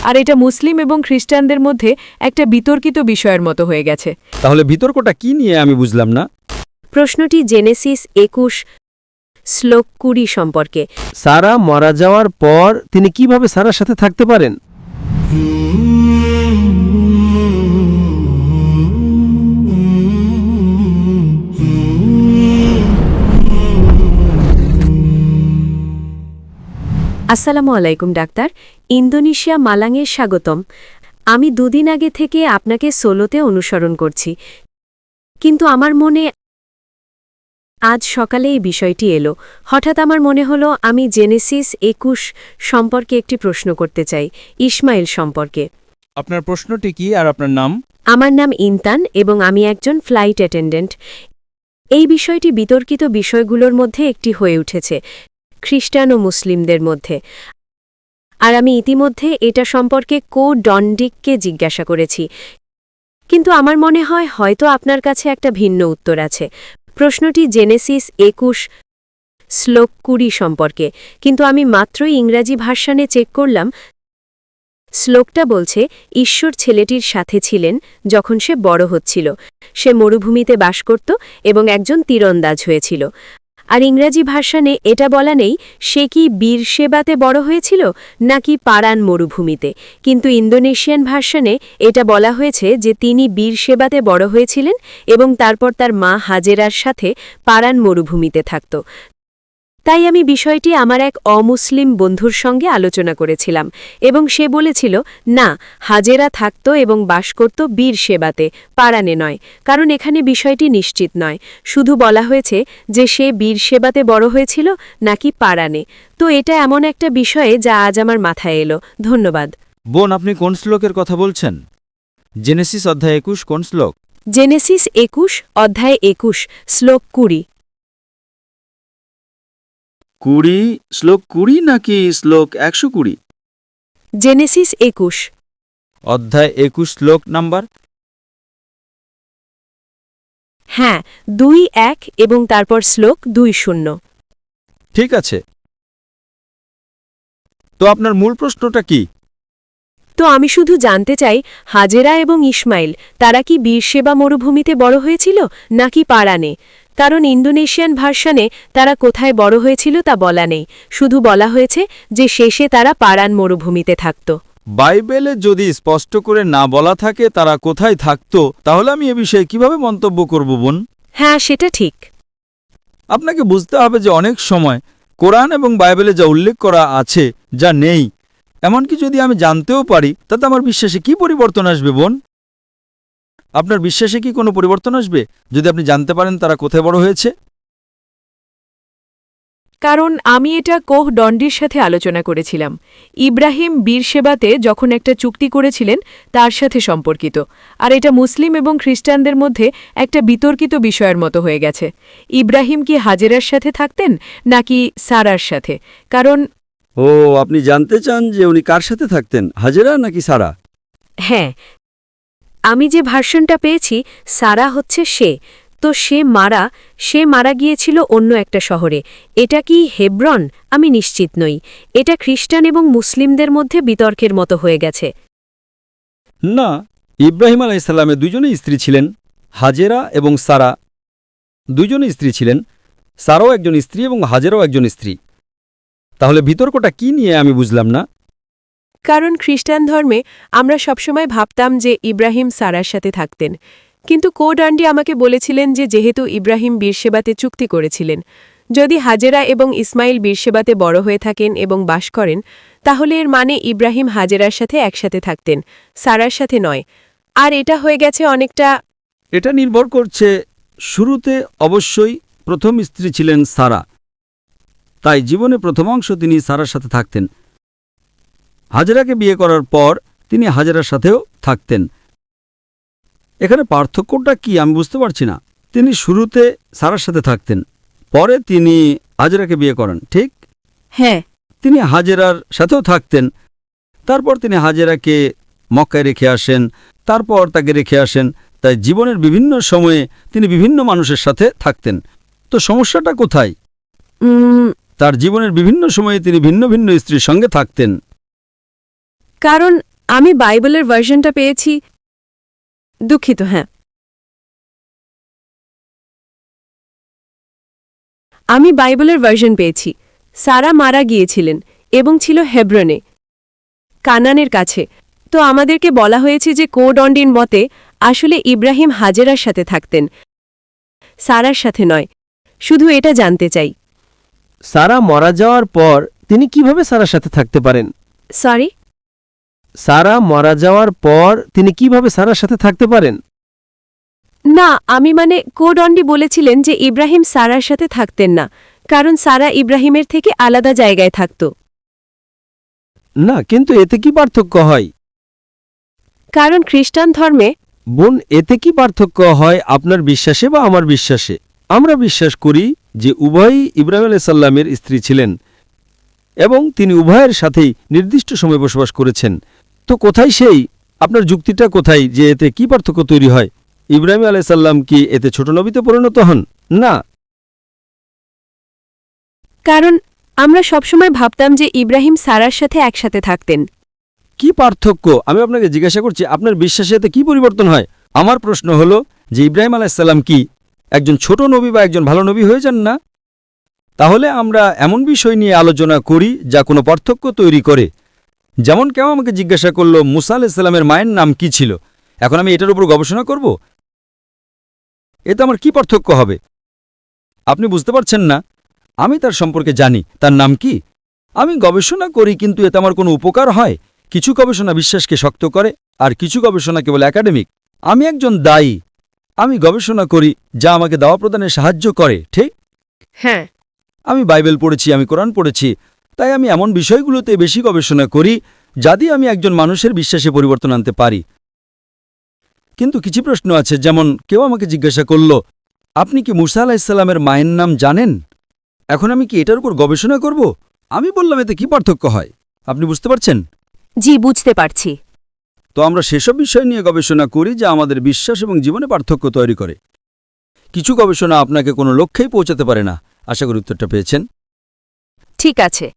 আর এটা মুসলিম এবং খ্রিস্টানদের মধ্যে একটা বিতর্কিত বিষয়ের মতো হয়ে গেছে। তাহলে বিতর্কটা কি নিয়ে আমি বুঝলাম না। প্রশ্নটি জেনেসিস 21 শ্লোক 20 সম্পর্কে। সারা মারা যাওয়ার পর তিনি কিভাবে সারার সাথে থাকতে পারেন? আসসালামু আলাইকুম ডাক্তার, ইন্দোনেশিয়া মালাঙে স্বাগতম। আমি দুদিন আগে থেকে আপনাকে সোলোতে অনুসরণ করছি, কিন্তু আমার মনে আজ সকালে এই বিষয়টি এলো। হঠাৎ আমার মনে হলো আমি জেনেসিস 21 সম্পর্কে একটি প্রশ্ন করতে চাই, ইসমাইল সম্পর্কে। আপনার প্রশ্নটি কি আর আপনার নাম? আমার নাম ইনতান এবং আমি একজন ফ্লাইট অ্যাটেন্ডেন্ট। এই বিষয়টি বিতর্কিত বিষয়গুলোর মধ্যে একটি হয়ে উঠেছে খ্রিস্টান ও মুসলিমদের মধ্যে, আর আমি ইতিমধ্যে এটা সম্পর্কে ডন্ডিককে জিজ্ঞাসা করেছি, কিন্তু আমার মনে হয় হয়তো আপনার কাছে একটা ভিন্ন উত্তর আছে। প্রশ্নটি জেনেসিস 21 শ্লোক 20 সম্পর্কে, কিন্তু আমি মাত্রই ইংরাজি ভার্সানে চেক করলাম। শ্লোকটা বলছে, ঈশ্বর ছেলেটির সাথে ছিলেন যখন সে বড় হচ্ছিল, সে মরুভূমিতে বাস করত এবং একজন তীরন্দাজ হয়েছিল। আর ইংরাজি ভার্সানে এটা বলা নেই সে কি বীরশেবাতে বড় হয়েছিল নাকি পারান মরুভূমিতে, কিন্তু ইন্দোনেশিয়ান ভার্সানে এটা বলা হয়েছে যে তিনি বীরশেবাতে বড় হয়েছিলেন এবং তারপর তার মা হাজেরার সাথে পারান মরুভূমিতে থাকত। তাই আমি বিষয়টি আমার এক অমুসলিম বন্ধুর সঙ্গে আলোচনা করেছিলাম এবং সে বলেছিল না, হাজেরা থাকত এবং বাস করত বীরশেবাতে, পারানে নয়, কারণ এখানে বিষয়টি নিশ্চিত নয়। শুধু বলা হয়েছে যে সে বীরশেবাতে বড় হয়েছিল নাকি পারানে। তো এটা এমন একটা বিষয়ে যা আজ আমার মাথায় এলো। ধন্যবাদ। বোন, আপনি কোন শ্লোকের কথা বলছেন? জেনেসিস অধ্যায় 21 কোন শ্লোক? জেনেসিস 21 অধ্যায় 21 শ্লোক 20। 20 শ্লোক 20 নাকি শ্লোক 120? জেনেসিস 21 অধ্যায় 21 শ্লোক নাম্বার? হ্যাঁ, 2-1 এবং তারপর শ্লোক 2-0। ঠিক আছে, তো আপনার মূল প্রশ্নটা কি? তো আমি শুধু জানতে চাই, হাজেরা এবং ইসমাইল তারা কি বীরশেবা মরুভূমিতে বড় হয়েছিল নাকি পারানে? কারণ ইন্দোনেশিয়ান ভার্সানে তারা কোথায় বড় হয়েছিল তা বলা নেই, শুধু বলা হয়েছে যে শেষে তারা পারান মরুভূমিতে থাকত। বাইবেলে যদি স্পষ্ট করে না বলা থাকে তারা কোথায় থাকত, তাহলে আমি এ বিষয়ে কিভাবে মন্তব্য করব বোন? হ্যাঁ, সেটা ঠিক। আপনাকে বুঝতে হবে যে অনেক সময় কোরআন এবং বাইবেলে যা উল্লেখ করা আছে যা নেই, এমনকি যদি আমি জানতেও পারি, তাতে আমার বিশ্বাসে কি পরিবর্তন আসবে বোন? আপনার বিশ্বাসে কি কোনো পরিবর্তন আসবে যদি আপনি জানতে পারেন তারা কোথায় বড় হয়েছে? কারণ আমি এটা ডন্ডির সাথে আলোচনা করেছিলাম। ইব্রাহিম বীরশেবাতে যখন একটা চুক্তি করেছিলেন তার সাথে সম্পর্কিত, আর এটা মুসলিম এবং খ্রিস্টানদের মধ্যে একটা বিতর্কিত বিষয়ের মতো হয়ে গেছে। ইব্রাহিম কি হাজেরার সাথে থাকতেন নাকি সারার সাথে? কারণ আপনি জানতে চান যে উনি কার সাথে থাকতেন, হাজেরা নাকি সারা? হ্যাঁ, আমি যে ভার্সনটা পেয়েছি সারা হচ্ছে সে, তো সে মারা গিয়েছিল অন্য একটা শহরে। এটা কি হেব্রন? আমি নিশ্চিত নই। এটা খ্রিস্টান এবং মুসলিমদের মধ্যে বিতর্কের মতো হয়ে গেছে। না, ইব্রাহিম আলাইহিসসালামের দুজনেই স্ত্রী ছিলেন, হাজেরা এবং সারা দুজনেই স্ত্রী ছিলেন। সারাও একজন স্ত্রী এবং হাজেরাও একজন স্ত্রী। তাহলে বিতর্কটা কি নিয়ে আমি বুঝলাম না। কারণ খ্রিস্টান ধর্মে আমরা সবসময় ভাবতাম যে ইব্রাহিম সারার সাথে থাকতেন, কিন্তু ডন্ডি আমাকে বলেছিলেন যে যেহেতু ইব্রাহিম বীরশেবাতে চুক্তি করেছিলেন, যদি হাজেরা এবং ইসমাইল বীরশেবাতে বড় হয়ে থাকেন এবং বাস করেন, তাহলে এর মানে ইব্রাহিম হাজেরার সাথে একসাথে থাকতেন, সারার সাথে নয়। আর এটা হয়ে গেছে অনেকটা। এটা নির্ভর করছে, শুরুতে অবশ্যই প্রথম স্ত্রী ছিলেন সারা, তাই জীবনে প্রথম অংশ তিনি সারার সাথে থাকতেন। হাজেরাকে বিয়ে করার পর তিনি হাজেরার সাথেও থাকতেন। এখানে পার্থক্যটা কি আমি বুঝতে পারছি না। তিনি শুরুতে সারার সাথে থাকতেন, পরে তিনি হাজেরাকে বিয়ে করেন, ঠিক? হ্যাঁ, তিনি হাজেরার সাথেও থাকতেন, তারপর তিনি হাজেরাকে মক্কায় রেখে আসেন, তারপর তাকে রেখে আসেন। তাই জীবনের বিভিন্ন সময়ে তিনি বিভিন্ন মানুষের সাথে থাকতেন। তো সমস্যাটা কোথায়? তার জীবনের বিভিন্ন সময়ে তিনি ভিন্ন ভিন্ন স্ত্রীর সঙ্গে থাকতেন। কারণ আমি বাইবেলের ভার্সনটা পেয়েছি। দুঃখিত, হ্যাঁ। আমি বাইবেলের ভার্সন পেয়েছি। সারা মারা গিয়েছিলেন এবং ছিল হেব্রনে, কানানের কাছে। তো আমাদেরকে বলা হয়েছে যে কোডন্ডির মতে আসলে ইব্রাহিম হাজেরার সাথে থাকতেন, সারার সাথে নয়। শুধু এটা জানতে চাই। সারা মারা যাওয়ার পর তিনি কিভাবে সারার সাথে থাকতে পারেন? সরি? সারা মারা যাওয়ার পর তিনি কিভাবে সারার সাথে থাকতে পারেন? না, আমি মানে কোডন্ডি বলেছিলেন যে ইব্রাহিম সারার সাথে থাকতেন না, কারণ সারা ইব্রাহিমের থেকে আলাদা জায়গায় থাকত। না, কিন্তু এতে কি পার্থক্য হয়? কারণ খ্রিস্টান ধর্মে বোন, এতে কি পার্থক্য হয় আপনার বিশ্বাসে বা আমার বিশ্বাসে? আমরা বিশ্বাস করি যে উভয়ই ইব্রাহিম আলাইসাল্লামের স্ত্রী ছিলেন এবং তিনি উভয়ের সাথেই নির্দিষ্ট সময় বসবাস করেছেন। তো কোথায় সেই আপনার যুক্তিটা কোথায় যে এতে কি পার্থক্য তৈরি হয়? ইব্রাহিম আলাইসাল্লাম কি এতে ছোট নবীতে পরিণত হন? না। কারণ আমরা সবসময় ভাবতাম যে ইব্রাহিম সারার সাথে একসাথে থাকতেন। কি পার্থক্য? আমি আপনাকে জিজ্ঞাসা করছি, আপনার বিশ্বাসে এতে কি পরিবর্তন হয়? আমার প্রশ্ন হল যে ইব্রাহিম আলাইসাল্লাম কি একজন ছোট নবী বা একজন ভালো নবী হয়ে যান না? তাহলে আমরা এমন বিষয় নিয়ে আলোচনা করি যা কোনো পার্থক্য তৈরি করে। যেমন কেউ আমাকে জিজ্ঞাসা করল মুসা আলাইসাল্লামের মায়ের নাম কি ছিল, এখন আমি এটার উপর গবেষণা করব? এতে আমার কি পার্থক্য হবে? আপনি বুঝতে পারছেন না? আমি তার সম্পর্কে জানি, তার নাম কি। আমি গবেষণা করি, কিন্তু এতে আমার কোনো উপকার হয়? কিছু গবেষণা বিশ্বাসকে শক্ত করে আর কিছু গবেষণা কেবল একাডেমিক। আমি একজন দায়ী, আমি গবেষণা করি যা আমাকে দাওয়া প্রদানে সাহায্য করে, ঠিক? হ্যাঁ। আমি বাইবেল পড়েছি, আমি কোরআন পড়েছি, তাই আমি এমন বিষয়গুলোতে বেশি গবেষণা করি যা দিয়ে আমি একজন মানুষের বিশ্বাসে পরিবর্তন আনতে পারি। কিন্তু কিছু প্রশ্ন আছে, যেমন কেউ আমাকে জিজ্ঞাসা করল আপনি কি মুসা আলাইসাল্লামের মায়ের নাম জানেন? এখন আমি কি এটার উপর গবেষণা করব? আমি বললাম এতে কি পার্থক্য হয়? আপনি বুঝতে পারছেন? জি, বুঝতে পারছি। তো আমরা সেসব বিষয় নিয়ে গবেষণা করি যা আমাদের বিশ্বাস এবং জীবনে পার্থক্য তৈরি করে। কিছু গবেষণা আপনাকে কোনো লক্ষ্যেই পৌঁছাতে পারে না। আশা করি উত্তরটা পেয়েছেন। ঠিক আছে।